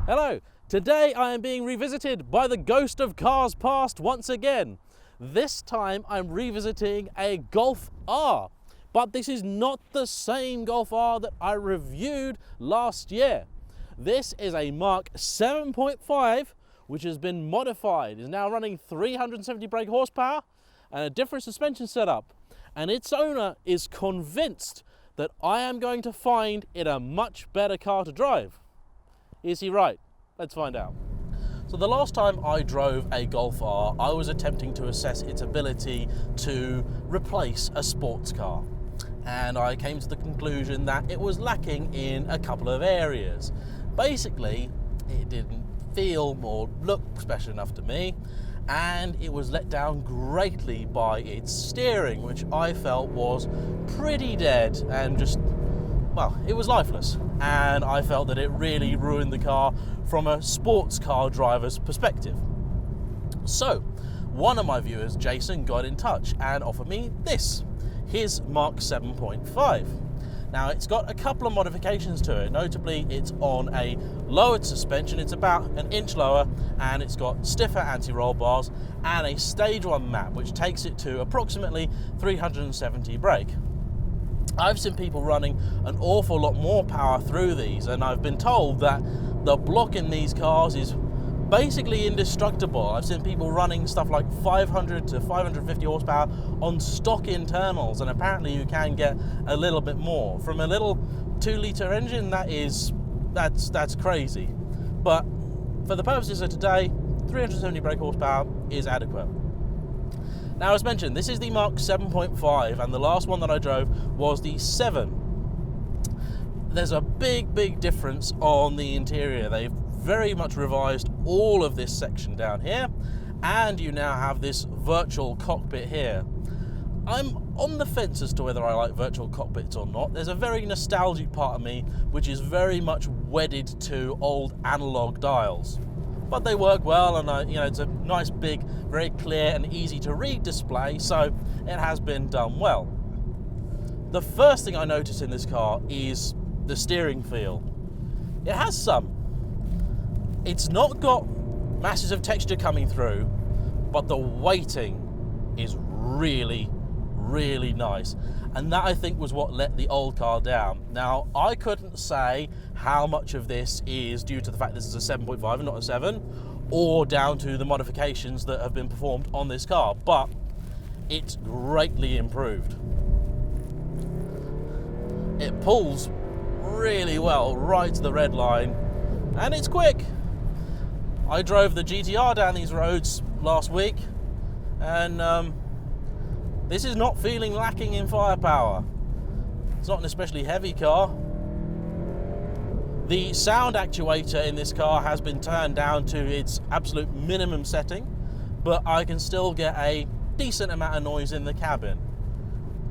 Hello, today I am being revisited by the ghost of cars past once again. This time I'm revisiting a Golf R, but this is not the same Golf R that I reviewed last year. This is a Mk7.5 which has been modified. It's now running 370 brake horsepower and a different suspension setup, and its owner is convinced that I am going to find it a much better car to drive. Is he right? Let's find out. So the last time I drove a Golf R, I was attempting to assess its ability to replace a sports car. And I came to the conclusion that it was lacking in a couple of areas. Basically, it didn't feel or look special enough to me, and it was let down greatly by its steering, which I felt was pretty dead and just, well, it was lifeless. And I felt that it really ruined the car from a sports car driver's perspective. So one of my viewers, Jason, got in touch and offered me this, his Mk7.5. Now it's got a couple of modifications to it. Notably, it's on a lowered suspension. It's about an inch lower, and it's got stiffer anti-roll bars and a stage 1 map, which takes it to approximately 370 brake. I've seen people running an awful lot more power through these, and I've been told that the block in these cars is basically indestructible. I've seen people running stuff like 500 to 550 horsepower on stock internals, and apparently you can get a little bit more. From a little 2-litre engine, that's crazy. But for the purposes of today, 370 brake horsepower is adequate. Now, as mentioned, this is the Mk7.5, and the last one that I drove was the 7. There's a big difference on the interior. They've very much revised all of this section down here, and you now have this virtual cockpit here. I'm on the fence as to whether I like virtual cockpits or not. There's a very nostalgic part of me which is very much wedded to old analog dials. But they work well, and it's a nice, big, very clear and easy to read display, so it has been done well. The first thing I notice in this car is the steering feel. It has some. It's not got masses of texture coming through, but the weighting is really nice, and that I think was what let the old car down. Now, I couldn't say how much of this is due to the fact this is a 7.5 and not a 7, or down to the modifications that have been performed on this car, but it's greatly improved. It pulls really well right to the red line, and it's quick. I drove the GTR down these roads last week, and this is not feeling lacking in firepower. It's not an especially heavy car. The sound actuator in this car has been turned down to its absolute minimum setting, but I can still get a decent amount of noise in the cabin.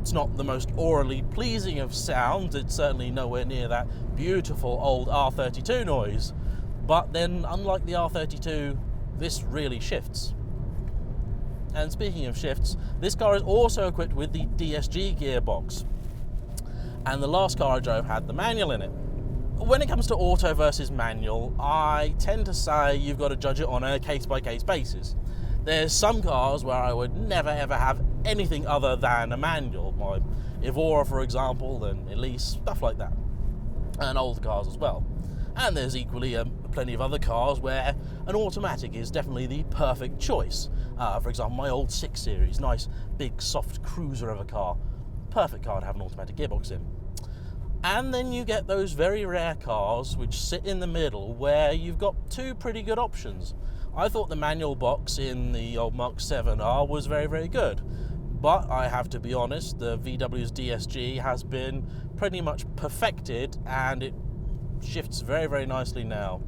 It's not the most aurally pleasing of sounds. It's certainly nowhere near that beautiful old R32 noise. But then, unlike the R32, this really shifts. And speaking of shifts, this car is also equipped with the DSG gearbox. And the last car I drove had the manual in it. When it comes to auto versus manual, I tend to say you've got to judge it on a case-by-case basis. There's some cars where I would never ever have anything other than a manual. My Evora, for example, and Elise, stuff like that. And old cars as well. And there's equally plenty of other cars where an automatic is definitely the perfect choice. For example, my old 6 Series, nice big soft cruiser of a car. Perfect car to have an automatic gearbox in. And then you get those very rare cars which sit in the middle where you've got two pretty good options. I thought the manual box in the old Mk7R was very good. But I have to be honest, the VW's DSG has been pretty much perfected, and it shifts very nicely now.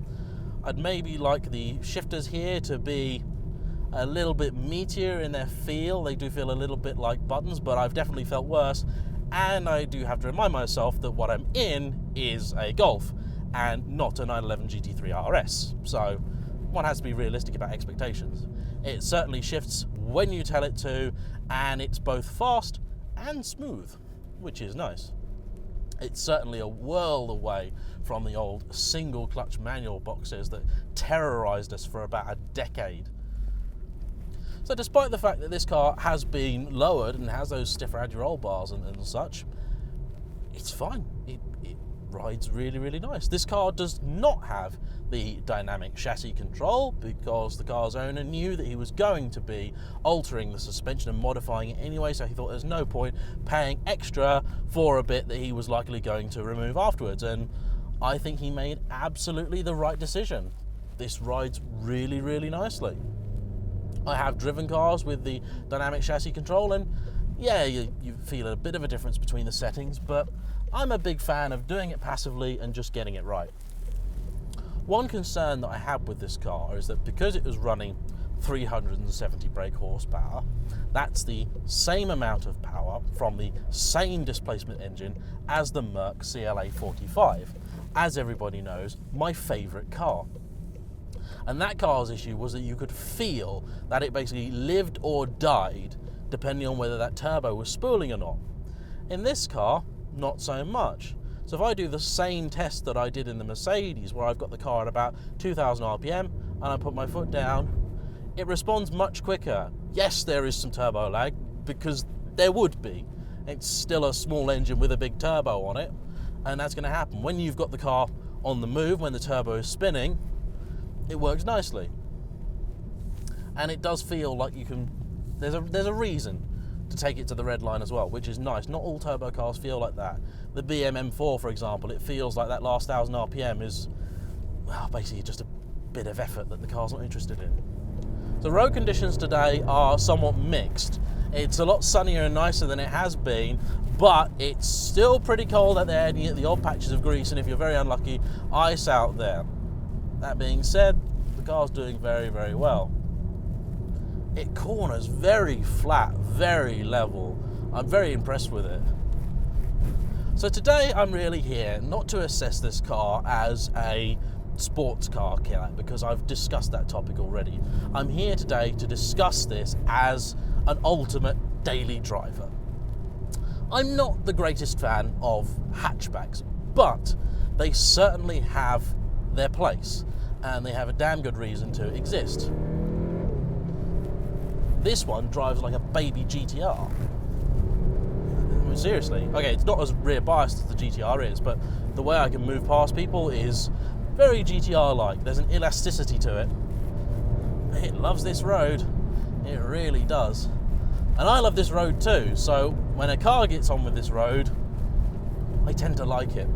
I'd maybe like the shifters here to be a little bit meatier in their feel. They do feel a little bit like buttons, but I've definitely felt worse. And I do have to remind myself that what I'm in is a Golf and not a 911 GT3 RS. So one has to be realistic about expectations. It certainly shifts when you tell it to, and it's both fast and smooth, which is nice. It's certainly a world away from the old single clutch manual boxes that terrorized us for about a decade. So despite the fact that this car has been lowered and has those stiffer anti-roll bars and such, it's fine. It rides really, really nice. This car does not have the dynamic chassis control because the car's owner knew that he was going to be altering the suspension and modifying it anyway, so he thought there's no point paying extra for a bit that he was likely going to remove afterwards, and I think he made absolutely the right decision. This rides really, really nicely. I have driven cars with the dynamic chassis control, and yeah, you feel a bit of a difference between the settings, but I'm a big fan of doing it passively and just getting it right. One concern that I had with this car is that because it was running 370 brake horsepower, that's the same amount of power from the same displacement engine as the Merc CLA 45. As everybody knows, my favourite car. And that car's issue was that you could feel that it basically lived or died depending on whether that turbo was spooling or not. In this car, not so much. So if I do the same test that I did in the Mercedes, where I've got the car at about 2,000 RPM and I put my foot down, it responds much quicker. Yes, there is some turbo lag, because there would be. It's still a small engine with a big turbo on it, and that's going to happen. When you've got the car on the move, when the turbo is spinning, it works nicely. And it does feel like you can, there's a reason to take it to the red line as well, which is nice. Not all turbo cars feel like that. The M4, for example, it feels like that last 1,000 RPM is, well, basically just a bit of effort that the car's not interested in. The road conditions today are somewhat mixed. It's a lot sunnier and nicer than it has been, but it's still pretty cold out there, and you get the odd patches of grease, and if you're very unlucky, ice out there. That being said, the car's doing very, very well. It corners very flat, very level. I'm very impressed with it. So today I'm really here not to assess this car as a sports car killer, because I've discussed that topic already. I'm here today to discuss this as an ultimate daily driver. I'm not the greatest fan of hatchbacks, but they certainly have their place, and they have a damn good reason to exist. This one drives like a baby GTR. I mean, seriously. Okay, it's not as rear biased as the GTR is, but the way I can move past people is very GTR-like. There's an elasticity to it. It loves this road. It really does. And I love this road too, so when a car gets on with this road, I tend to like it.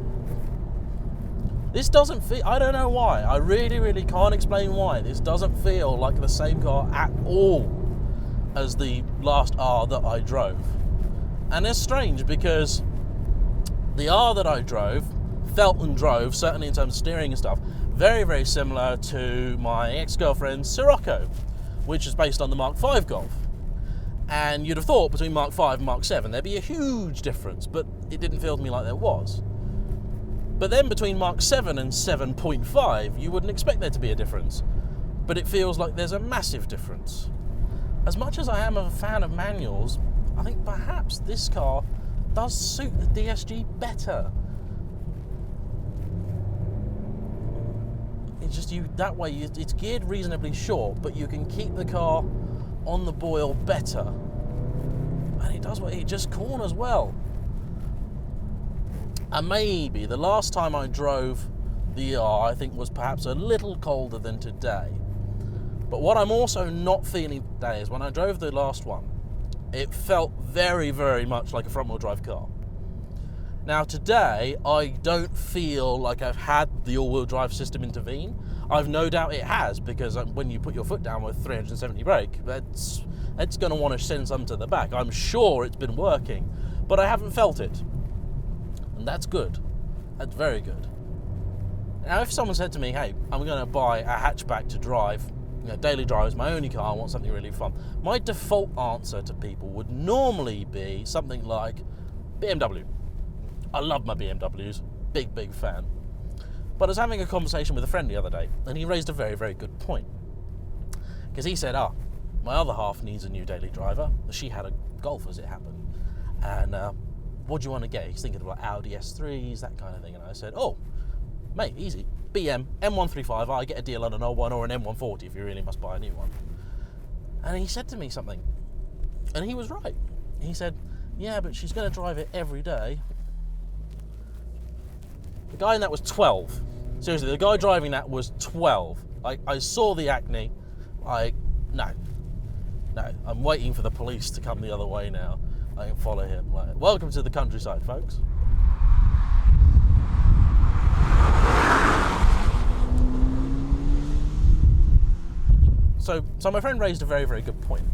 This doesn't feel, I don't know why, I really can't explain why, this doesn't feel like the same car at all as the last R that I drove. And it's strange because the R that I drove, felt and drove, certainly in terms of steering and stuff, very similar to my ex-girlfriend's Sirocco, which is based on the Mark 5 Golf. And you'd have thought between Mark 5 and Mark 7 there'd be a huge difference, but it didn't feel to me like there was. But then between Mark 7 and 7.5, you wouldn't expect there to be a difference. But it feels like there's a massive difference. As much as I am a fan of manuals, I think perhaps this car does suit the DSG better. It's just that way, it's geared reasonably short, but you can keep the car on the boil better. And it does what it just corners well. And maybe the last time I drove the R, I think, was perhaps a little colder than today. But what I'm also not feeling today is when I drove the last one, it felt very much like a front-wheel drive car. Now today, I don't feel like I've had the all-wheel drive system intervene. I've no doubt it has, because when you put your foot down with 370 brake, it's going to want to send some to the back. I'm sure it's been working, but I haven't felt it. And that's good. That's very good. Now, if someone said to me, hey, I'm going to buy a hatchback to drive, daily drive is my only car, I want something really fun, my default answer to people would normally be something like BMW. I love my BMWs, big fan. But I was having a conversation with a friend the other day, and he raised a very good point. Because he said, my other half needs a new daily driver. She had a Golf, as it happened. And what do you want to get? He's thinking about Audi S3s, that kind of thing. And I said, oh, mate, easy. BM, M135, I get a deal on an old one, or an M140 if you really must buy a new one. And he said to me something, and he was right. He said, yeah, but she's going to drive it every day. The guy in that was 12. Seriously, the guy driving that was 12. I saw the acne. No, I'm waiting for the police to come the other way now. I can follow him. Like, welcome to the countryside, folks. So my friend raised a very, very good point.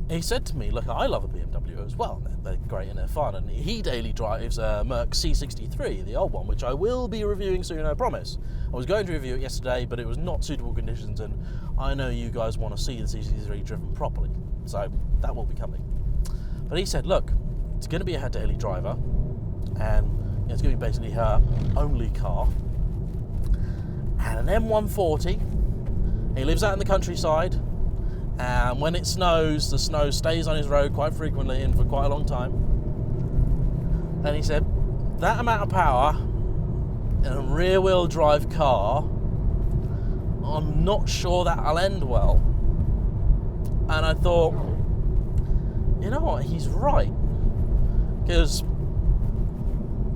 He said to me, look, I love a BMW as well. They're great and they're fun. And he daily drives a Mk7.5, the old one, which I will be reviewing soon, I promise. I was going to review it yesterday, but it was not suitable conditions, and I know you guys want to see the C63 driven properly. So that will be coming. But he said, look, it's going to be her daily driver, and it's going to be basically her only car. And an M140. He lives out in the countryside, and when it snows, the snow stays on his road quite frequently and for quite a long time. And he said, that amount of power in a rear-wheel drive car, I'm not sure that'll end well. And I thought, you know what, he's right. Because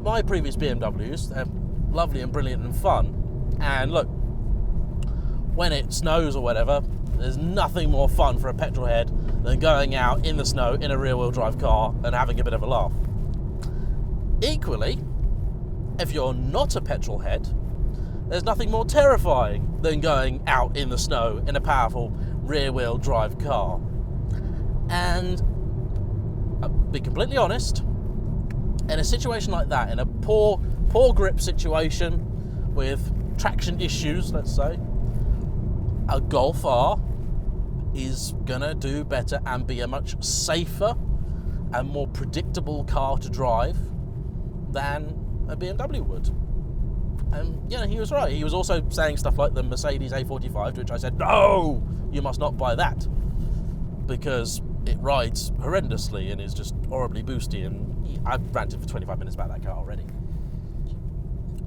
my previous BMWs, they're lovely and brilliant and fun. And look, when it snows or whatever, there's nothing more fun for a petrol head than going out in the snow in a rear-wheel drive car and having a bit of a laugh. Equally, if you're not a petrol head, there's nothing more terrifying than going out in the snow in a powerful rear-wheel drive car. And I'll be completely honest, in a situation like that, in a poor grip situation with traction issues, let's say, a Golf R is gonna do better and be a much safer and more predictable car to drive than a BMW would. And yeah, he was right. He was also saying stuff like the Mercedes A45, to which I said, no, you must not buy that, because it rides horrendously and is just horribly boosty, and I've ranted for 25 minutes about that car already.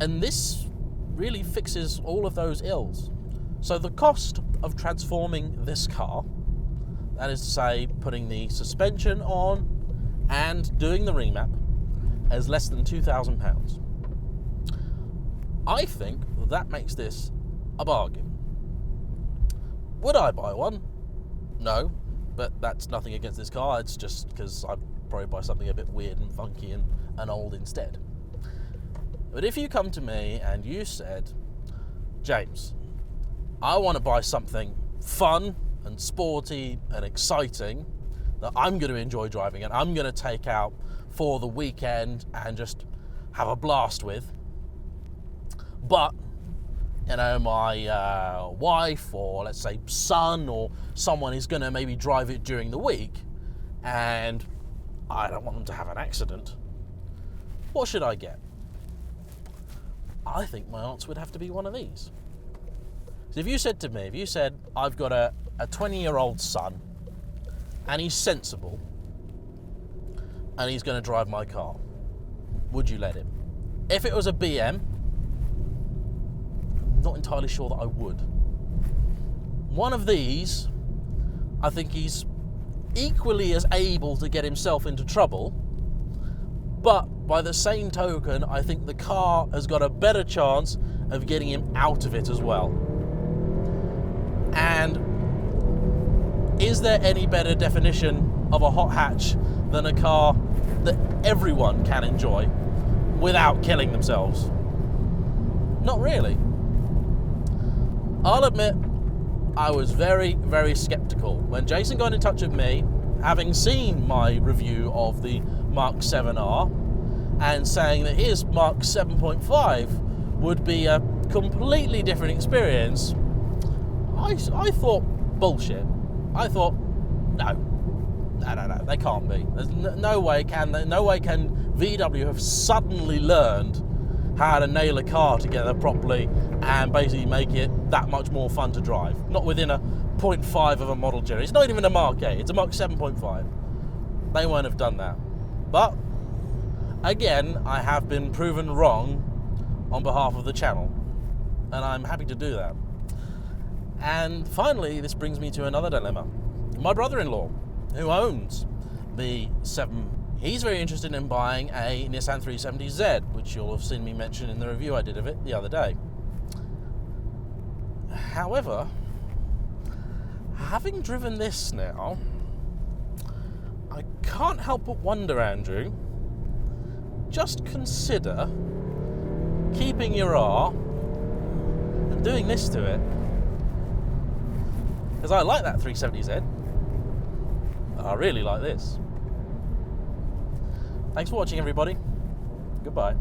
And this really fixes all of those ills. So the cost of transforming this car, that is to say, putting the suspension on and doing the remap, is less than £2,000. I think that makes this a bargain. Would I buy one? No, but that's nothing against this car. It's just because I'd probably buy something a bit weird and funky and old instead. But if you come to me and you said, James, I want to buy something fun and sporty and exciting that I'm going to enjoy driving and I'm going to take out for the weekend and just have a blast with. But, you know, my wife or let's say son or someone is going to maybe drive it during the week and I don't want them to have an accident. What should I get? I think my answer would have to be one of these. So if you said to me, I've got a 20-year-old son and he's sensible and he's going to drive my car, would you let him? If it was a BM, I'm not entirely sure that I would. One of these, I think he's equally as able to get himself into trouble, but by the same token, I think the car has got a better chance of getting him out of it as well. And is there any better definition of a hot hatch than a car that everyone can enjoy without killing themselves? Not really. I'll admit, I was very, very skeptical when Jason got in touch with me, having seen my review of the Mk7R, and saying that his Mk7.5 would be a completely different experience. I thought bullshit. I thought no, they can't be. There's no way can VW have suddenly learned how to nail a car together properly and basically make it that much more fun to drive. Not within a 0.5 of a model year. It's not even a Mark 8, it's a Mk 7.5. They won't have done that. But again, I have been proven wrong on behalf of the channel, and I'm happy to do that. And finally, this brings me to another dilemma. My brother-in-law, who owns the 7, he's very interested in buying a Nissan 370Z, which you'll have seen me mention in the review I did of it the other day. However, having driven this now, I can't help but wonder, Andrew, just consider keeping your R and doing this to it. Because I like that 370Z, but I really like this. Thanks for watching, everybody. Goodbye.